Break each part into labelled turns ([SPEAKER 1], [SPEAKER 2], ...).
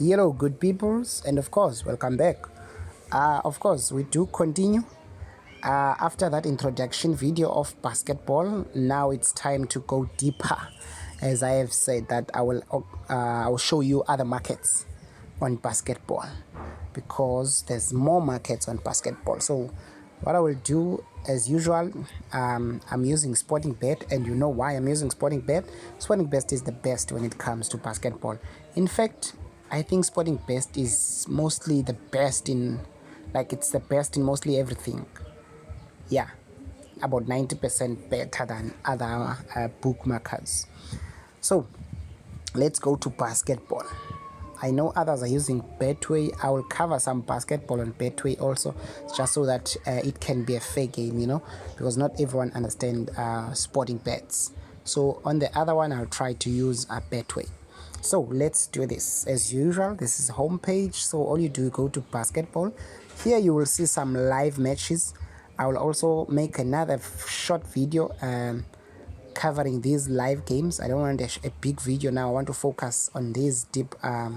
[SPEAKER 1] Hello, good peoples, and of course, welcome back. Of course, we do continue. After that introduction video of basketball, now it's time to go deeper. As I have said, that I will show you other markets on basketball because there's more markets on basketball. So, what I will do, as usual, I'm using Sporting Bet, and you know why I'm using Sporting Bet. Sporting Bet is the best when it comes to basketball. In fact, I think Sporting Bet is mostly the best in, it's the best in mostly everything. Yeah, about 90% better than other bookmakers. So let's go to basketball. I know others are using Betway. I will cover some basketball on Betway also, just so that it can be a fair game, because not everyone understands sporting bets. So on the other one, I'll try to use a Betway. So let's do this. As usual, this is homepage. So all you do, go to basketball. Here you will see some live matches. I will also make another short video covering these live games. I don't want a big video now. I want to focus on these deep. Let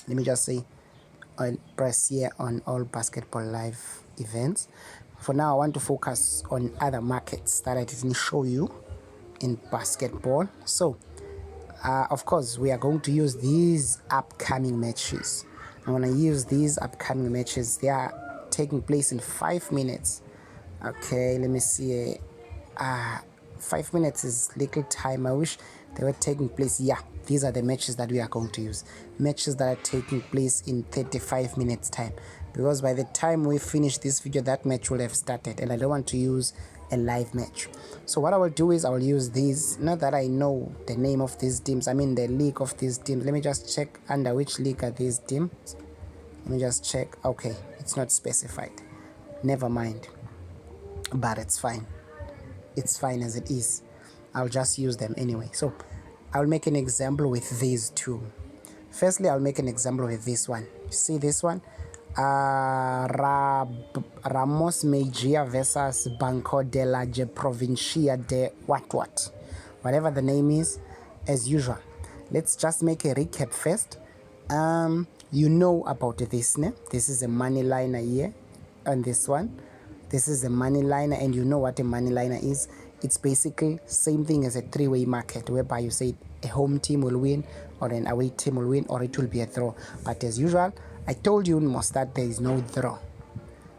[SPEAKER 1] me just say, I'll press here on all basketball live events. For now, I want to focus on other markets that I didn't show you in basketball. So of course, we are going to use these upcoming matches. I'm going to use these upcoming matches. They are taking place in 5 minutes. Okay, let me see. 5 minutes is little time. I wish they were taking place. Yeah, these are the matches that we are going to use. Matches that are taking place in 35 minutes time. Because by the time we finish this video, that match will have started. And I don't want to use a live match. So what I will do is I will use these. Not that I know the name of these teams. I mean the league of these teams. Let me just check under which league are these teams. Let me just check. Okay, it's not specified. Never mind. But it's fine. It's fine as it is. I'll just use them anyway. So I'll make an example with these two. Firstly, I'll make an example with this one. See this one? Ramos Mejia versus Banco de la Provincia de what. Whatever the name is, as usual. Let's just make a recap first. You know about this, ne? This is a money liner here on this one. This is a money liner, and you know what a money liner is. It's basically same thing as a three-way market, whereby you say a home team will win or an away team will win, or it will be a draw. But as usual, I told you most that there is no draw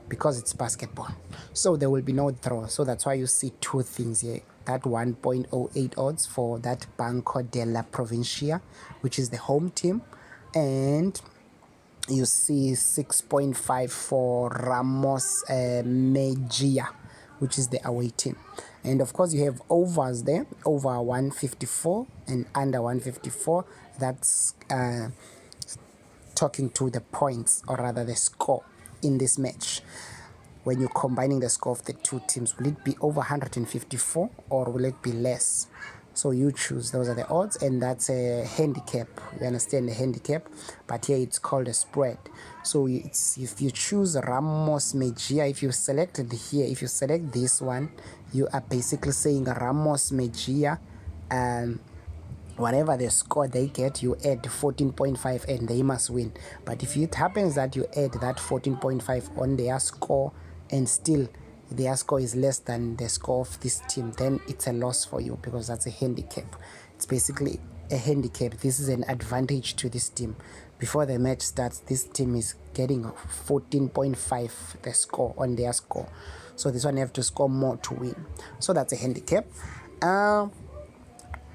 [SPEAKER 1] because it's basketball. So there will be no draw. So that's why you see two things here. That 1.08 odds for that Banco de la Provincia, which is the home team, and you see 6.5 for Ramos Mejia, which is the away team. And of course you have overs there, over 154 and under 154. That's talking to the points, or rather the score in this match. When you're combining the score of the two teams, will it be over 154 or will it be less? So you choose. Those are the odds, and that's a handicap. You understand the handicap, but here it's called a spread. So it's, if you choose Ramos Mejia, if you select it here, if you select this one, you are basically saying Ramos Mejia, whatever the score they get, you add 14.5 and they must win. But if it happens that you add that 14.5 on their score and still their score is less than the score of this team, then it's a loss for you, because that's a handicap. It's basically a handicap. This is an advantage to this team. Before the match starts, this team is getting 14.5 the score on their score. So this one you have to score more to win. So that's a handicap.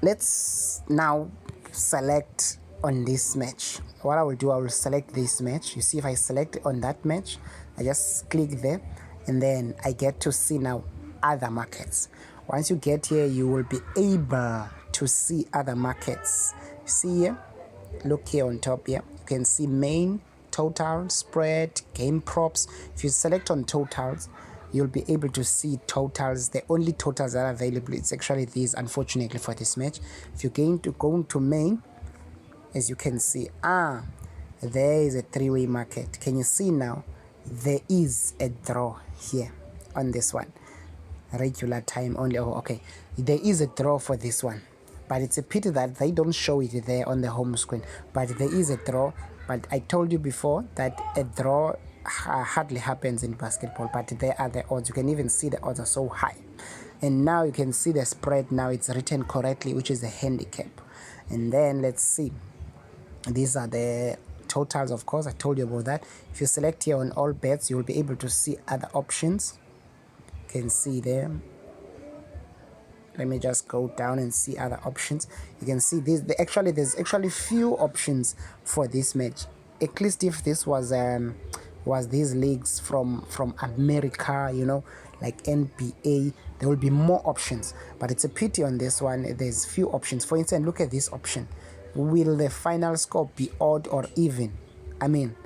[SPEAKER 1] Let's now select on this match. What I will do, I will select this match. You see, if I select on that match, I just click there, and then I get to see now other markets. Once you get here, you will be able to see other markets. See here, look here on top here, you can see main, total, spread, game props. If you select on totals, you'll be able to see totals. The only totals that are available, it's actually these, unfortunately, for this match. If you're going to go to main, as you can see, there is a three-way market. Can you see now? There is a draw here on this one. Regular time only. Oh, okay. There is a draw for this one, but it's a pity that they don't show it there on the home screen. But there is a draw But I told you before that a draw hardly happens in basketball, but there are the odds. You can even see the odds are so high. And now you can see the spread. Now it's written correctly, which is the handicap. And then let's see. These are the totals, of course. I told you about that. If you select here on all bets, you'll be able to see other options. You can see there. Let me just go down and see other options. You can see this. There's actually few options for this match. At least if this was these leagues from America, you know, like NBA, there will be more options. But it's a pity on this one. There's few options. For instance, look at this option. Will the final score be odd or even? I mean,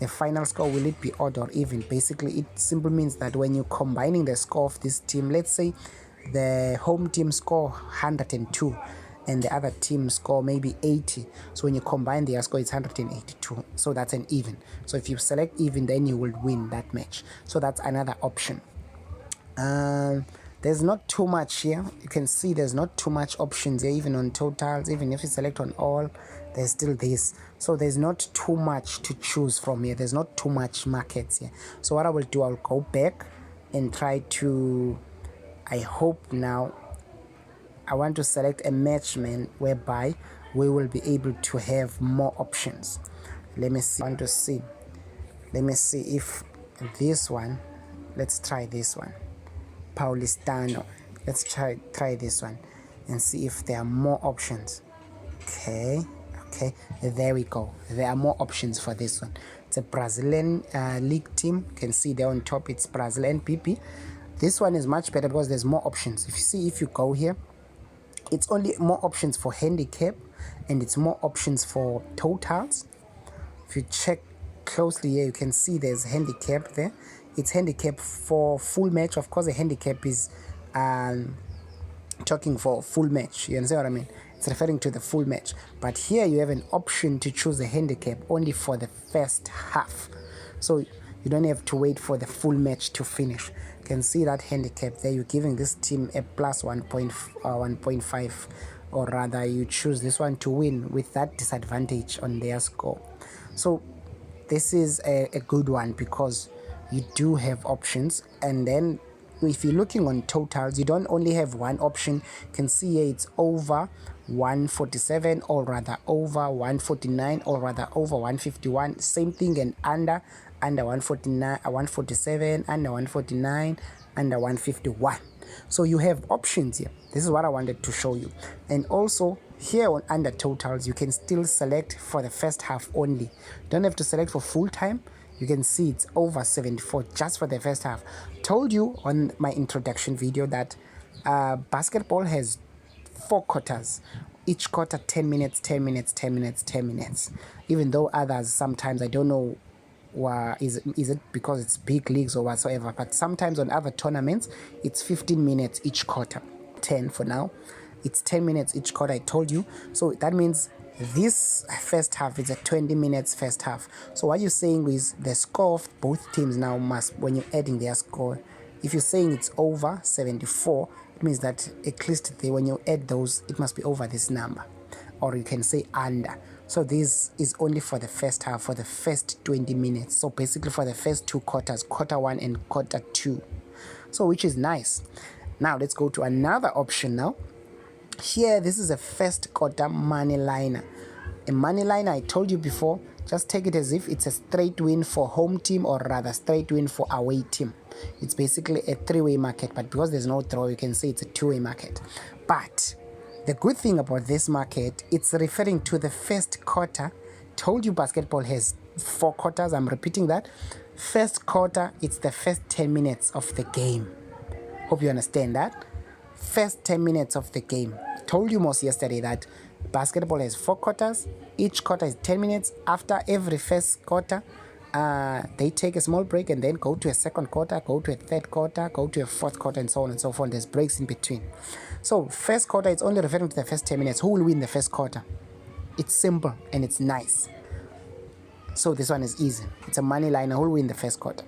[SPEAKER 1] the final score, will it be odd or even? Basically, it simply means that when you're combining the score of this team, let's say the home team score 102 and the other team score maybe 80, so when you combine their score, it's 182, so that's an even. So if you select even, then you will win that match. So that's another option. There's not too much here. You can see there's not too much options here, even on totals. Even if you select on all, there's still this. So there's not too much to choose from here. There's not too much markets here. So what I will do, I'll go back and try to, I hope now, I want to select a matchman whereby we will be able to have more options. Let me see. I want to see. Let me see if this one, let's try this one. Paulistano. Let's try this one and see if there are more options. Okay, there we go. There are more options for this one. It's a Brazilian league team. You can see there on top it's Brazil NPP. This one is much better because there's more options. If you see, if you go here, it's only more options for handicap and it's more options for totals. If you check closely here, you can see there's handicap there. It's handicap for full match. Of course, a handicap is talking for full match. You understand what I mean? It's referring to the full match. But here you have an option to choose a handicap only for the first half. So you don't have to wait for the full match to finish. You can see that handicap there. You're giving this team a plus 1.5, or rather you choose this one to win with that disadvantage on their score. So this is a good one because you do have options. And then if you're looking on totals, you don't only have one option. You can see here it's over 147, or rather over 149, or rather over 151. Same thing, and under 149, 147, under 149, under 151. So you have options here. This is what I wanted to show you. And also here on under totals, you can still select for the first half only. Don't have to select for full time. You can see it's over 74 just for the first half. Told you on my introduction video that basketball has 4 quarters. Each quarter 10 minutes, 10 minutes, 10 minutes, 10 minutes. Even though others sometimes, I don't know, is it because it's big leagues or whatsoever, but sometimes on other tournaments it's 15 minutes each quarter. 10 for now. It's 10 minutes each quarter, I told you. So that means this first half is a 20 minutes first half. So what you're saying is the score of both teams now must, when you're adding their score, if you're saying it's over 74, it means that at least when you add those, it must be over this number, or you can say under. So this is only for the first half, for the first 20 minutes. So basically for the first 2 quarters, quarter 1 and quarter 2. So which is nice. Now let's go to another option now. Here, this is a first quarter money liner. A money liner, I told you before, just take it as if it's a straight win for home team, or rather straight win for away team. It's basically a 3-way market, but because there's no draw, you can say it's a 2-way market. But the good thing about this market, it's referring to the first quarter. Told you basketball has 4 quarters. I'm repeating that. First quarter, it's the first 10 minutes of the game. Hope you understand that. First 10 minutes of the game. Told you most yesterday that basketball has 4 quarters. Each quarter is 10 minutes. After every first quarter, they take a small break and then go to a second quarter, go to a third quarter, go to a fourth quarter, and so on and so forth. There's breaks in between. So first quarter, it's only referring to the first 10 minutes. Who will win the first quarter? It's simple and it's nice. So this one is easy. It's a money liner. Who will win the first quarter?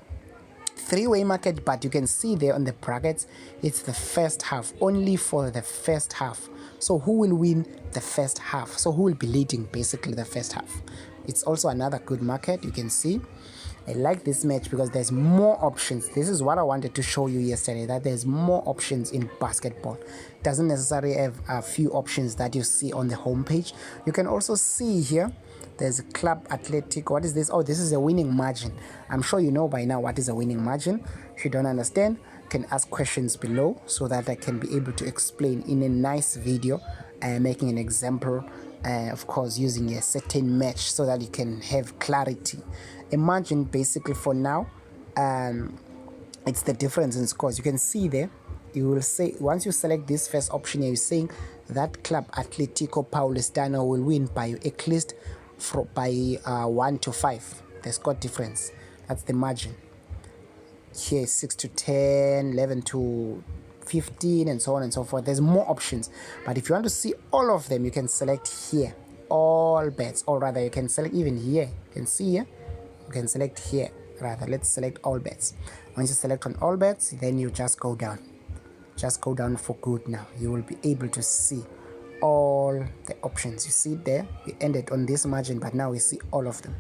[SPEAKER 1] 3-way market, but you can see there on the brackets, it's the first half, only for the first half. So who will win the first half? So who will be leading basically the first half? It's also another good market. You can see I like this match because there's more options. This is what I wanted to show you yesterday, that there's more options in basketball. It doesn't necessarily have a few options that you see on the homepage. You can also see here there's a Club Athletic. What is this? Oh, this is a winning margin. I'm sure you know by now what is a winning margin. If you don't understand, you can ask questions below so that I can be able to explain in a nice video, making an example, of course using a certain match so that you can have clarity. A margin basically for now, it's the difference in scores. You can see there, you will say once you select this first option here, you're saying that Club Atletico Paulistano will win by at least by 1 to 5, the score difference. That's the margin. Here 6 to 10, 11 to 15, and so on and so forth. There's more options, but if you want to see all of them, you can select here all bets, or rather you can select even here. You can see here, you can select here, rather let's select all bets. Once you select on all bets, then you just go down for good. Now you will be able to see all the options. You see there, we ended on this margin, but now we see all of them.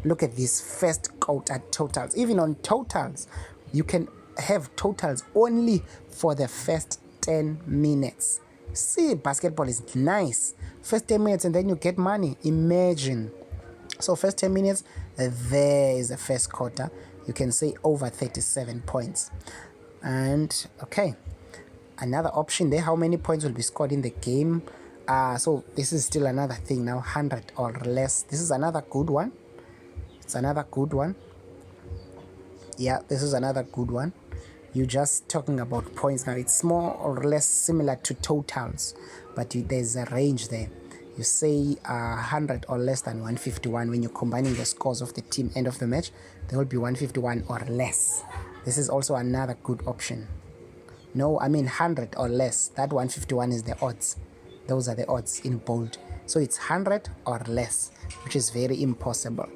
[SPEAKER 1] Look at this first quote at totals. Even on totals, you can have totals only for the first 10 minutes. See, basketball is nice. First 10 minutes and then you get money. Imagine. So first 10 minutes, there is the first quarter. You can say over 37 points. And okay, another option there, how many points will be scored in the game. So this is still another thing now, 100 or less. This is another good one. It's another good one. Yeah, this is another good one. You're just talking about points now. It's more or less similar to totals, but there's a range there. You say 100 or less than 151. When you're combining the scores of the team end of the match, there will be 151 or less. This is also another good option. No, I mean 100 or less. That 151 is the odds. Those are the odds in bold. So it's 100 or less, which is very impossible.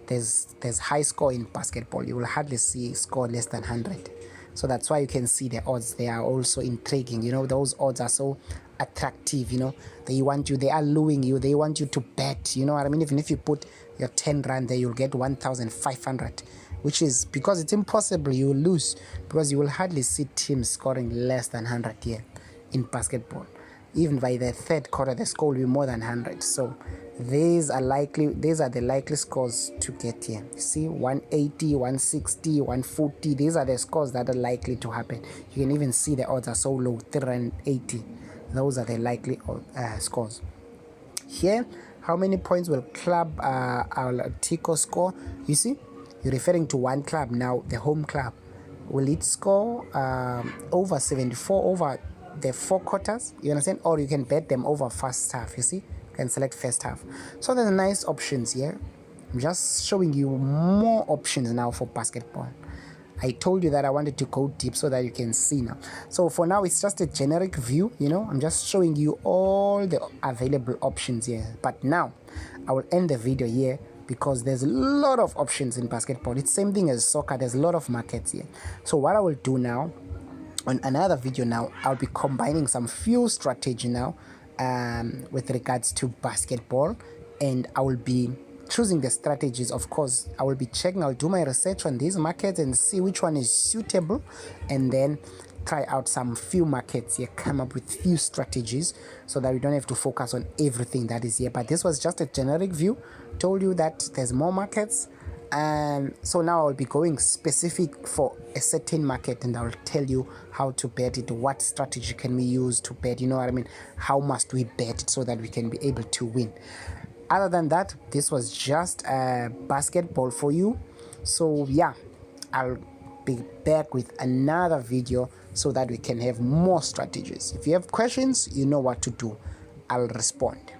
[SPEAKER 1] There's high score in basketball. You will hardly see score less than 100. So that's why you can see the odds. They are also intriguing. You know, those odds are so attractive. You know, they are luring you. They want you to bet. You know what I mean? Even if you put your 10 rand there, you'll get 1,500, which is, because it's impossible, you will lose, because you will hardly see teams scoring less than 100 here in basketball. Even by the third quarter, the score will be more than 100. So these are the likely scores to get here. You see, 180, 160, 140. These are the scores that are likely to happen. You can even see the odds are so low, 380. Those are the likely scores. Here, how many points will Club Atletico score? You see, you're referring to one club now, the home club. Will it score over 74 over the 4 quarters? You understand? Or you can bet them over first half. You see, you can select first half. So there's nice options here. I'm just showing you more options now for basketball. I told you that I wanted to go deep so that you can see now. So for now, it's just a generic view, you know. I'm just showing you all the available options here. But now, I will end the video here because there's a lot of options in basketball. It's same thing as soccer. There's a lot of markets here. So what I will do now, on another video now, I'll be combining some few strategy now with regards to basketball, and I will be choosing the strategies. Of course, I will be checking, I'll do my research on these markets and see which one is suitable, and then try out some few markets here, come up with few strategies so that we don't have to focus on everything that is here. But this was just a generic view, told you that there's more markets. And so now I'll be going specific for a certain market, and I'll tell you how to bet it, what strategy can we use to bet, you know what I mean, how must we bet it so that we can be able to win. Other than that, this was just basketball for you. So yeah, I'll be back with another video so that we can have more strategies. If you have questions, you know what to do. I'll respond.